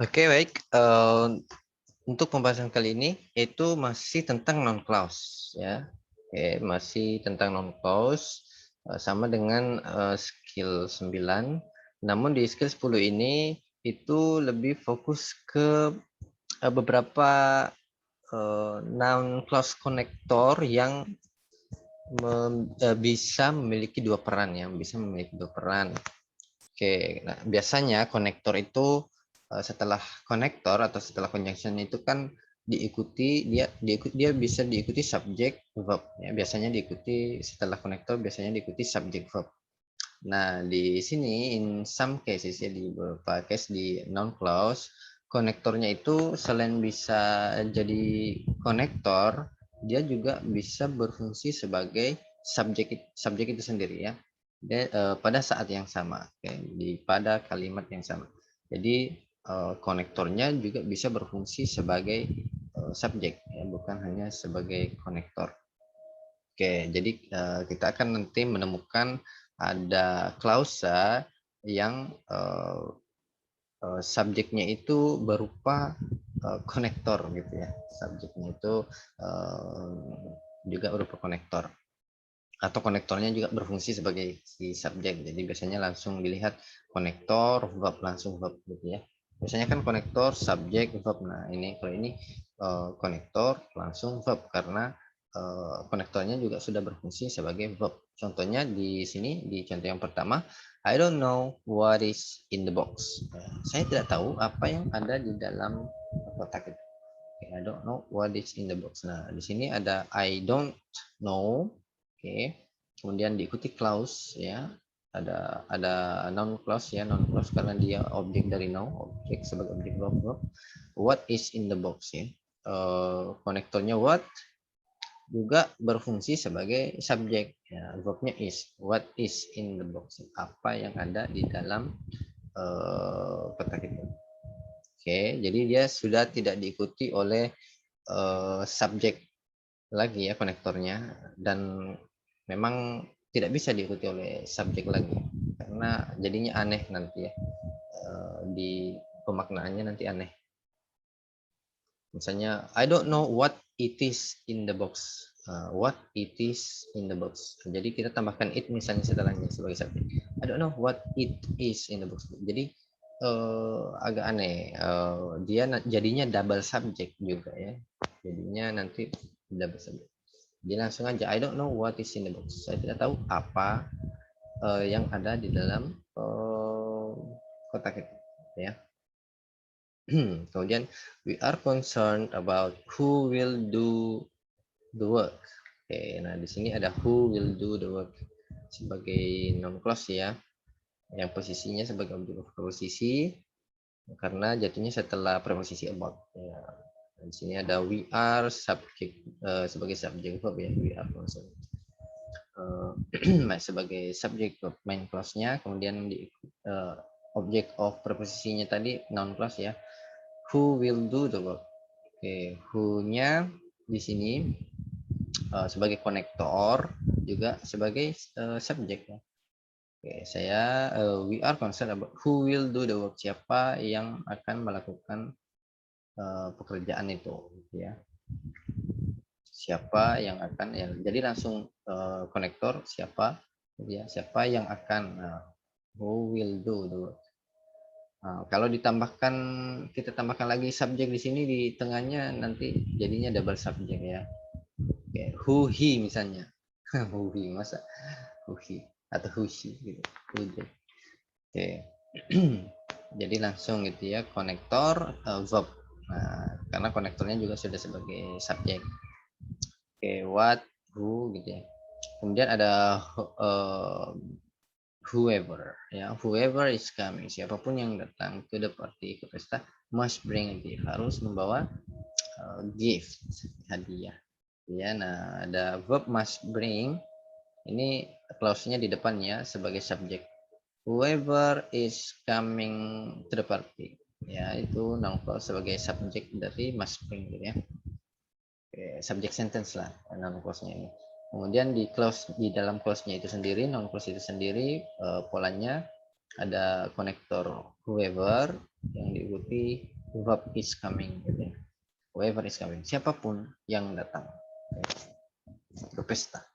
Oke, baik. Untuk pembahasan kali ini itu masih tentang non clause ya. Oke, masih tentang non clause sama dengan skill 9. Namun di skill 10 ini itu lebih fokus ke beberapa noun clause connector yang bisa memiliki dua peran ya, bisa memiliki dua peran. Oke, nah biasanya konektor itu setelah konektor atau setelah conjunction itu kan dia bisa diikuti subjek verb ya. Biasanya diikuti setelah konektor biasanya diikuti subjek verb. Nah, di sini in some cases ya di beberapa case di non clause konektornya itu selain bisa jadi konektor, dia juga bisa berfungsi sebagai subjek itu sendiri ya. Pada saat yang sama, pada kalimat yang sama. Jadi konektornya juga bisa berfungsi sebagai subjek ya, bukan hanya sebagai konektor. Oke, jadi kita akan nanti menemukan ada klausa yang subjeknya itu berupa konektor gitu ya. Subjeknya itu juga berupa konektor atau konektornya juga berfungsi sebagai si subjek. Jadi biasanya langsung dilihat konektor verb langsung verb gitu ya. Biasanya kan konektor subjek verb. Nah, ini kalau ini konektor langsung verb karena konektornya juga sudah berfungsi sebagai verb. Contohnya di sini di contoh yang pertama, I don't know what is in the box. Saya tidak tahu apa yang ada di dalam kotak itu. I don't know what is in the box. Nah, di sini ada I don't know. Oke. Kemudian diikuti clause ya. Ada noun clause ya, noun clause karena dia objek dari know, objek sebagai objek verb. What is in the box ya. Konektornya what juga berfungsi sebagai subjek ya, verbnya is. What is in the box? Apa yang ada di dalam kotak itu. Oke, jadi dia sudah tidak diikuti oleh subjek lagi ya konektornya, dan memang tidak bisa diikuti oleh subjek lagi karena jadinya aneh nanti ya, di pemaknaannya nanti aneh. Misalnya I don't know what it is in the box. What it is in the box. Jadi kita tambahkan it misalnya setelahnya sebagai subjek. I don't know what it is in the box. Jadi agak aneh. Dia jadinya double subject juga ya. Jadinya nanti double subject. Jadi langsung aja I don't know what is in the box. Saya tidak tahu apa yang ada di dalam kotak itu ya. Kemudian we are concerned about who will do the work. Oke, nah di sini ada who will do the work sebagai non clause ya, yang posisinya sebagai objek preposisi karena jatuhnya setelah preposisi about. Ya. Di sini ada we are subject sebagai subjek verb ya, we are concerned sebagai subjek verb main clause-nya, kemudian di object of preposisinya tadi noun clause ya. Who will do the work? Oke, who-nya di sini sebagai konektor juga sebagai subjek ya. Oke, we are concerned about who will do the work, siapa yang akan melakukan pekerjaan itu gitu ya. Siapa yang akan ya. Jadi langsung konektor siapa ya, siapa yang akan who will do the work. Nah, kalau kita tambahkan lagi subjek di sini di tengahnya nanti jadinya double subjek ya. Oke, who he misalnya. Who he masa who he atau who she gitu. Oke. Jadi langsung gitu ya konektor verb. Nah, karena konektornya juga sudah sebagai subjek. Oke, what, who gitu ya. Kemudian ada whoever ya, whoever is coming, siapapun yang datang ke the party, ke pesta, must bring a gift, harus membawa gift, hadiah ya. Nah, ada verb must bring, ini clause-nya di depannya sebagai subjek. Whoever is coming to the party ya, itu noun clause sebagai subjek dari must bring gitu ya. Oke, subject sentence lah noun clause-nya ini. Kemudian di dalam clause-nya itu sendiri, noun clause itu sendiri polanya ada konektor whoever yang diikuti verb is coming gitu ya. Whoever is coming, siapapun yang datang ke pesta.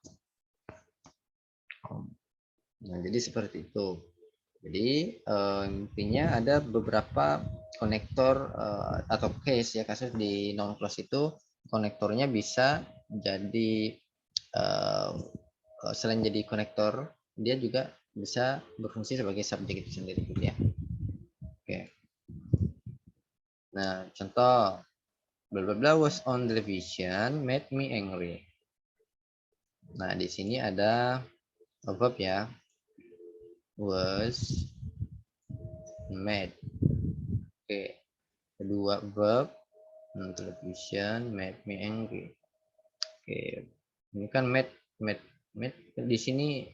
Nah, jadi seperti itu. Jadi intinya ada beberapa konektor atau case ya, kasus di non clause itu konektornya bisa jadi selain jadi konektor, dia juga bisa berfungsi sebagai subjek itu sendiri gitu ya. Oke. Nah, contoh bla bla bla was on television made me angry. Nah, di sini ada verb ya. Was made. Oke. Kedua verb television made me angry. Oke. Ini kan made di sini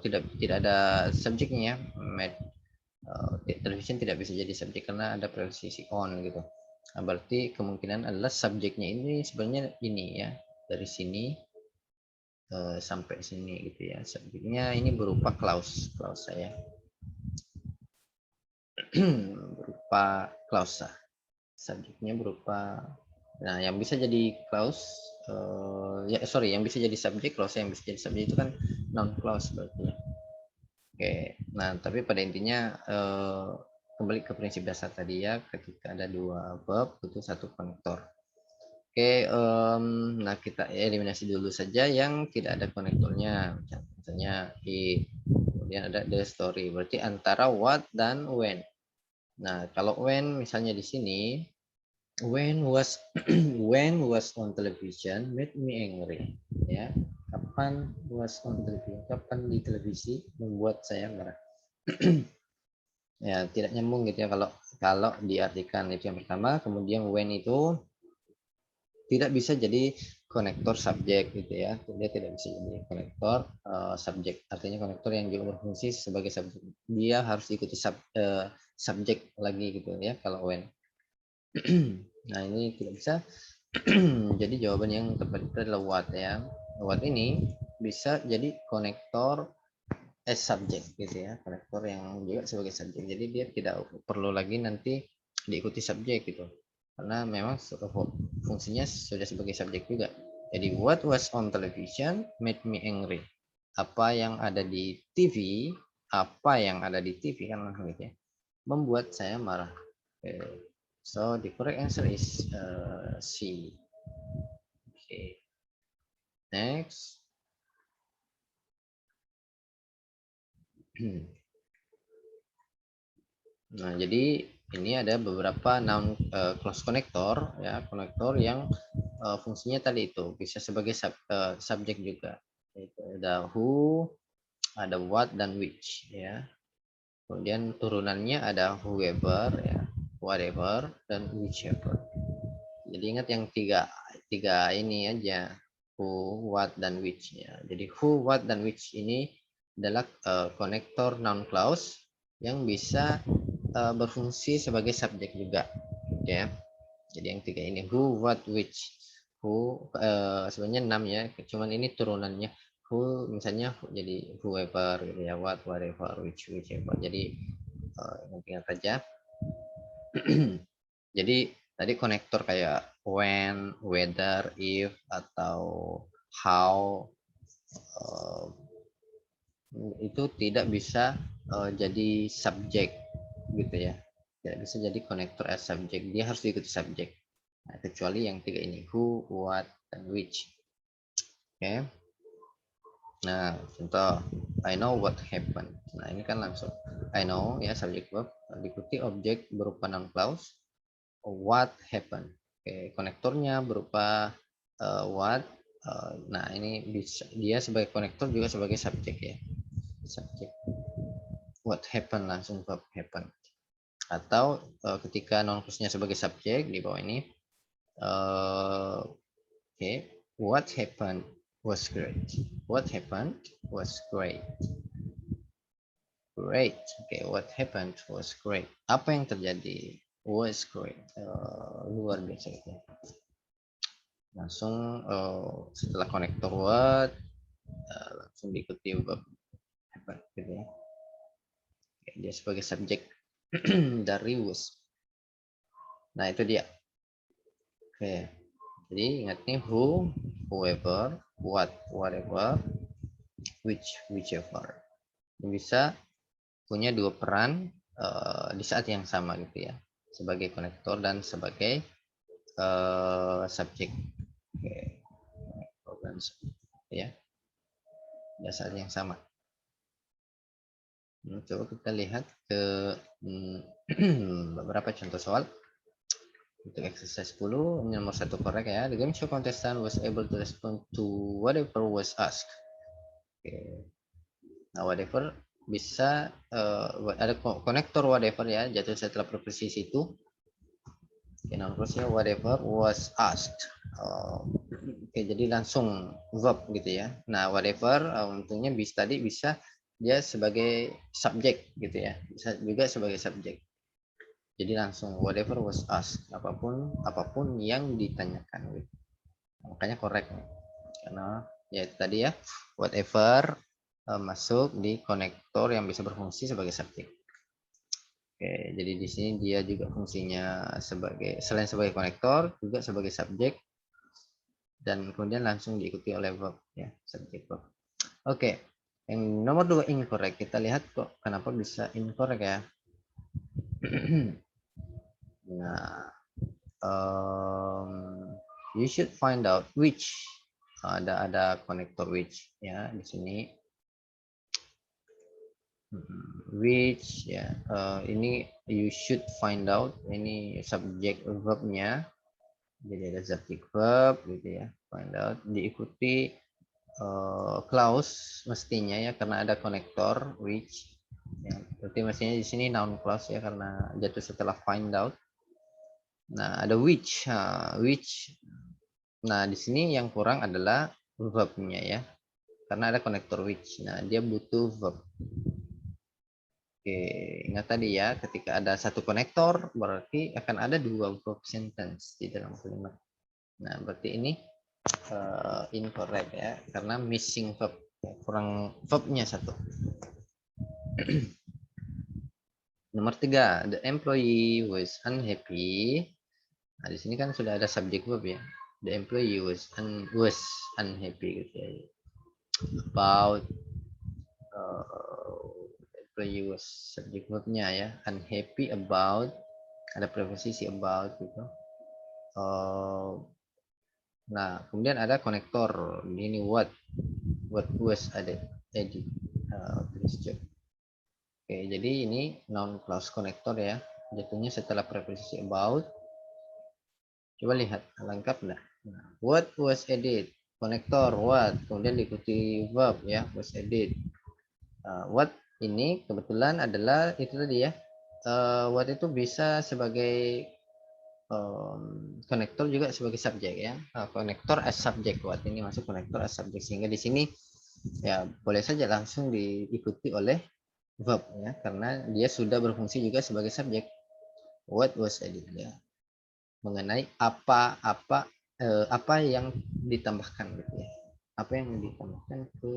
tidak ada subjeknya ya. Made television tidak bisa jadi subjek karena ada preposisi on gitu. Nah, berarti kemungkinan adalah subjeknya ini sebenarnya ini ya, dari sini sampai sini gitu ya. Subjeknya ini berupa clause saya. Berupa clause. Subjeknya berupa, nah yang bisa jadi clause yang bisa jadi subjek, clause yang bisa jadi subjek itu kan non clause berarti ya. Oke, nah tapi pada intinya kembali ke prinsip dasar tadi ya, ketika ada dua verb itu satu konektor. Oke, nah kita eliminasi dulu saja yang tidak ada konektornya, misalnya kemudian ada the story, berarti antara what dan when. Nah kalau when misalnya di sini when was on television made me angry ya. Kapan was on television, kapan di televisi membuat saya marah. Ya tidak nyambung gitu ya kalau diartikan itu yang pertama. Kemudian when itu tidak bisa jadi konektor subjek gitu ya, dia tidak bisa jadi konektor subjek, artinya konektor yang juga berfungsi sebagai subjek, dia harus ikuti subjek lagi gitu ya kalau when. Nah ini tidak bisa. Jadi jawaban yang tepat itu adalah what ya. What ini bisa jadi konektor subjek gitu ya, konektor yang juga sebagai subjek. Jadi dia tidak perlu lagi nanti diikuti subjek gitu, karena memang fungsinya sudah sebagai subjek juga. Jadi what was on television made me angry. Apa yang ada di TV, kan gitu ya, membuat saya marah. Okay. So the correct answer is C. Okay. Next. Nah, jadi ini ada beberapa noun clause connector ya, konektor yang fungsinya tadi itu bisa sebagai subjek juga. Yaitu ada who, ada what dan which ya. Kemudian turunannya ada whoever ya, whatever dan whichever. Jadi ingat yang tiga ini aja, who, what dan which ya. Jadi who, what dan which ini adalah konektor noun clause yang bisa berfungsi sebagai subjek juga ya. Jadi yang tiga ini who, what, which. Who sebenarnya 6 ya, cuman ini turunannya. Who misalnya jadi whoever gitu ya, what, whatever, whichever. Jadi ingat aja. Jadi tadi konektor kayak when, whether, if atau how itu tidak bisa jadi subjek gitu ya, tidak bisa jadi konektor as subjek, dia harus diikuti subjek. Nah, kecuali yang tiga ini who, what, dan which. Oke. Nah contoh I know what happened. Nah ini kan langsung I know ya, subjek verb diikuti objek berupa noun clause what happened. Oke, konektornya berupa what. Nah ini bisa dia sebagai konektor juga sebagai subjek ya, subjek. What happened langsung verb happen. Atau ketika non clause-nya sebagai subjek di bawah ini what happened was great. What happened was great. Great. What happened was great. Apa yang terjadi was great. Luar biasa gitu ya. Langsung setelah konektor what langsung diikuti verb happen gitu ya. Dia sebagai subjek dari was. Nah, itu dia. Oke. Jadi ingat nih, who, whoever, what, whatever, which, whichever. Bisa punya dua peran di saat yang sama gitu ya. Sebagai konektor dan sebagai subjek. Oke. Ya. Pada saat yang sama. Coba kita lihat ke beberapa contoh soal. Untuk exercise 10, nomor 1 korek ya. The game show contestant was able to respond to whatever was asked. Oke. Nah, whatever bisa ada konektor whatever ya, jatuh setelah preposisi itu. Oke, non-clause-nya whatever was asked. Oke, jadi langsung verb gitu ya. Nah, whatever untungnya bisa tadi bisa dia sebagai subjek gitu ya. Bisa juga sebagai subjek. Jadi langsung whatever was asked, apapun yang ditanyakan gitu. Makanya correct nih. Karena ya itu tadi ya, whatever masuk di konektor yang bisa berfungsi sebagai subjek. Oke, jadi di sini dia juga fungsinya sebagai selain sebagai konektor juga sebagai subjek dan kemudian langsung diikuti oleh verb ya, subjek verb. Oke. Yang nomor 2 incorrect. Kita lihat kok kenapa bisa incorrect ya. Nah, you should find out which ada konektor which ya di sini. Which ya ini you should find out, ini subjek verbnya, jadi ada subjek verb gitu ya, find out diikuti clause mestinya ya karena ada konektor which ya, berarti mestinya di sini noun clause ya karena jatuh setelah find out. Nah, ada which. Nah, di sini yang kurang adalah verbnya ya. Karena ada konektor which. Nah, dia butuh verb. Oke, ingat tadi ya, ketika ada satu konektor berarti akan ada dua verb sentence di dalam kalimat. Nah, berarti ini incorrect ya, karena missing verb, kurang verbnya satu. Nomor 3, the employee was unhappy. Nah, di sini kan sudah ada subjek verb ya. The employee was unhappy gitu ya. About employee was subjek verbnya ya. Unhappy about, ada preposisi about gitu. Nah, kemudian ada konektor. Ini what was added to this job. Oke, jadi ini noun clause konektor ya. Jatuhnya setelah preposisi about. Coba lihat lengkap enggak? Nah, what was added? Konektor what, kemudian diikuti verb ya, was added. What ini kebetulan adalah itu tadi ya. What itu bisa sebagai konektor juga sebagai subjek ya. Konektor as subject, what ini masuk konektor as subject, sehingga di sini ya boleh saja langsung diikuti oleh verb ya karena dia sudah berfungsi juga sebagai subjek. What was added ya, mengenai apa yang ditambahkan gitu ya, apa yang ditambahkan ke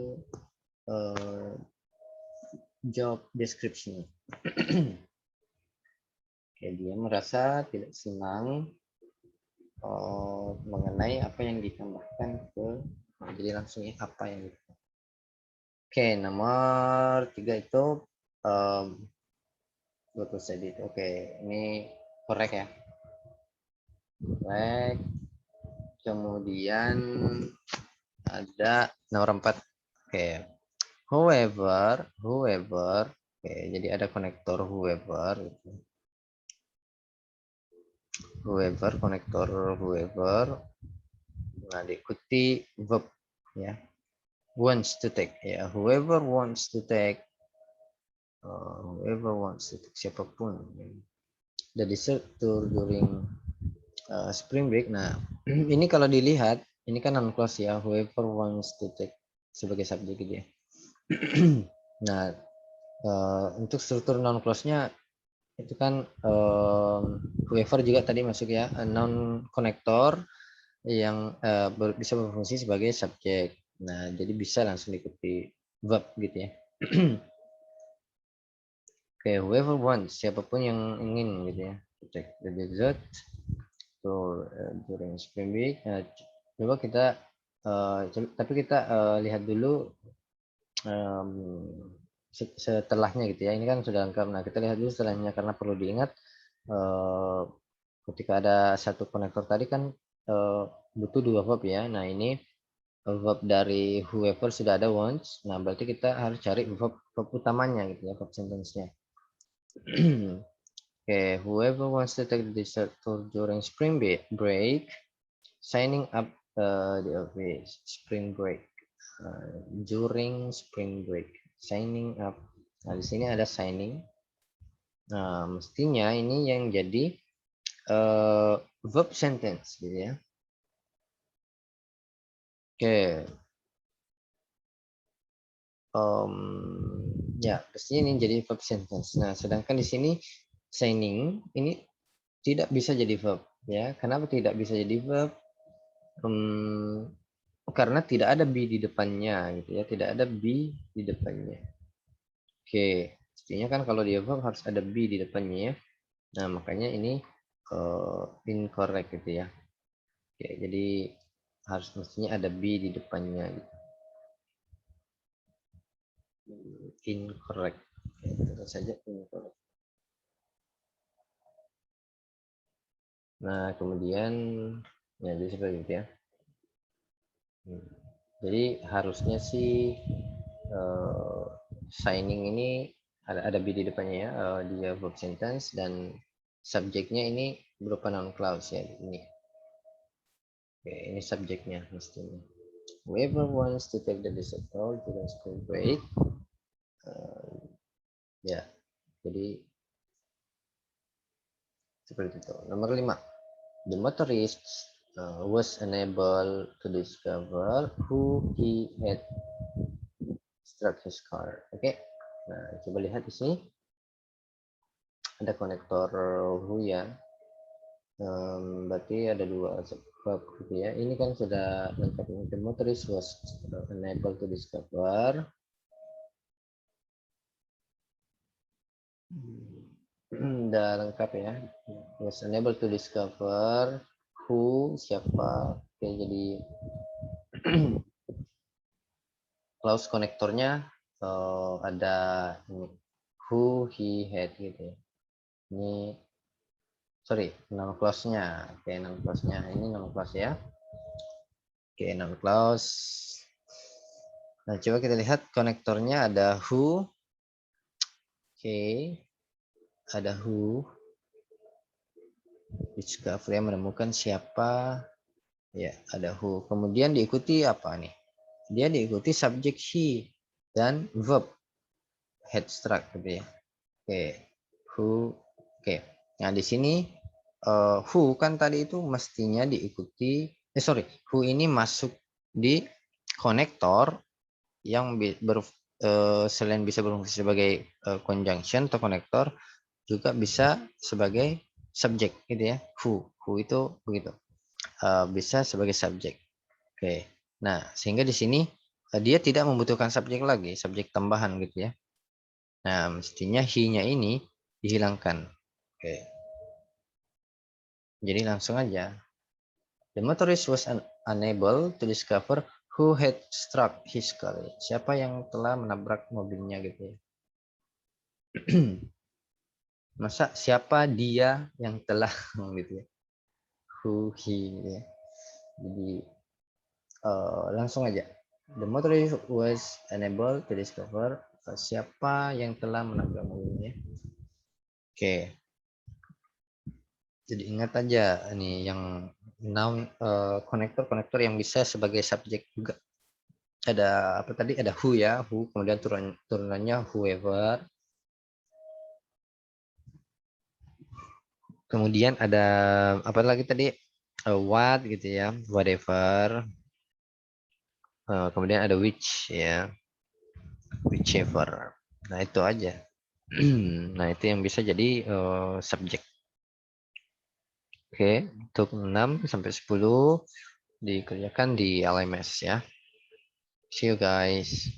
job description. Oke, dia merasa tidak senang mengenai apa yang ditambahkan ke, jadi langsungnya apa yang ditambahkan. Oke, nomor 3 itu what was added. Oke, ini correct ya, correct. Kemudian ada nomor 4. Oke, whoever, oke, jadi ada konektor whoever, konektor whoever. Nah, diikuti verb ya, wants to take ya, whoever wants to take, siapapun. The dessert tour during spring break. Nah, ini kalau dilihat, ini kan noun clause ya, whoever wants to take sebagai subjek gitu ya. Nah, untuk struktur noun clause-nya itu kan whoever juga tadi masuk ya, noun konektor yang bisa berfungsi sebagai subjek. Nah, jadi bisa langsung diikuti verb gitu ya. Oke, whoever wants, siapapun yang ingin gitu ya. Check the dessert during spring break. Nah, coba kita tapi kita lihat dulu setelahnya gitu ya. Ini kan sudah lengkap. Nah, kita lihat dulu setelahnya karena perlu diingat ketika ada satu konektor tadi kan butuh dua verb ya. Nah, ini verb dari whoever sudah ada once. Nah, berarti kita harus cari verb utamanya gitu ya, verb sentence-nya. Okay, whoever wants to take the dessert tour during spring break, signing up the office spring break during spring break, signing up. Nah, di sini ada signing. Nah, mestinya ini yang jadi verb sentence gitu ya. Oke. Ya, pastinya ini jadi verb sentence. Nah, sedangkan di sini signing ini tidak bisa jadi verb ya. Kenapa tidak bisa jadi verb? Karena tidak ada be di depannya gitu ya, tidak ada be di depannya. Oke, pastinya kan kalau dia verb harus ada be di depannya ya. Nah, makanya ini incorrect gitu ya. Oke, jadi harus mestinya ada be di depannya gitu. Incorrect. Oke, terus saja incorrect. Nah, kemudian ya jadi seperti itu ya. Jadi harusnya sih signing ini ada be di depannya ya, dia verb sentence dan subjeknya ini berupa noun clause ya ini. Oke, ini subjeknya mestinya. Whoever wants to take the dessert tour during spring break, ya. Jadi seperti itu. Nomor 5. The motorist was unable to discover who he had struck his car. Oke. Nah, coba lihat di sini. Ada konektor who ya. Berarti ada dua verb gitu ya. Ini kan sudah lengkap. The motorist was unable to discover. Udah lengkap ya. Was unable to discover who, siapa. Oke, jadi clause konektornya ada ini, who, he, had gitu ya. Ini sorry, noun clause-nya. Oke, noun clause-nya. Ini noun clause ya. Oke, noun clause. Nah, coba kita lihat konektornya ada who. Oke. Ada who. Discover ya, menemukan siapa. Ya, ada who. Kemudian diikuti apa nih? Dia diikuti subjek he dan verb had struck gitu ya. Oke. Who. Oke. Nah, di sini who kan tadi itu mestinya diikuti who ini masuk di konektor yang selain bisa berfungsi sebagai conjunction atau konektor juga bisa sebagai subjek gitu ya. Who itu begitu. Bisa sebagai subjek. Oke. Nah, sehingga di sini dia tidak membutuhkan subjek lagi, subjek tambahan gitu ya. Nah, mestinya he-nya ini dihilangkan. Oke. Jadi langsung aja. The motorist was unable to discover who had struck his car. Siapa yang telah menabrak mobilnya gitu ya. Masa siapa dia yang telah gitu ya. Who, he gitu ya. Jadi langsung aja. The motorist was unable to discover siapa yang telah menabrak mobilnya. Oke. Jadi ingat aja nih yang noun konektor yang bisa sebagai subjek juga. Ada apa tadi? Ada who ya, who, kemudian turunannya whoever. Kemudian ada apa lagi tadi? What gitu ya, whatever. Kemudian ada which ya, whichever. Nah, itu aja. Nah, itu yang bisa jadi subjek. Oke, untuk 6 sampai 10 dikerjakan di LMS ya. See you guys.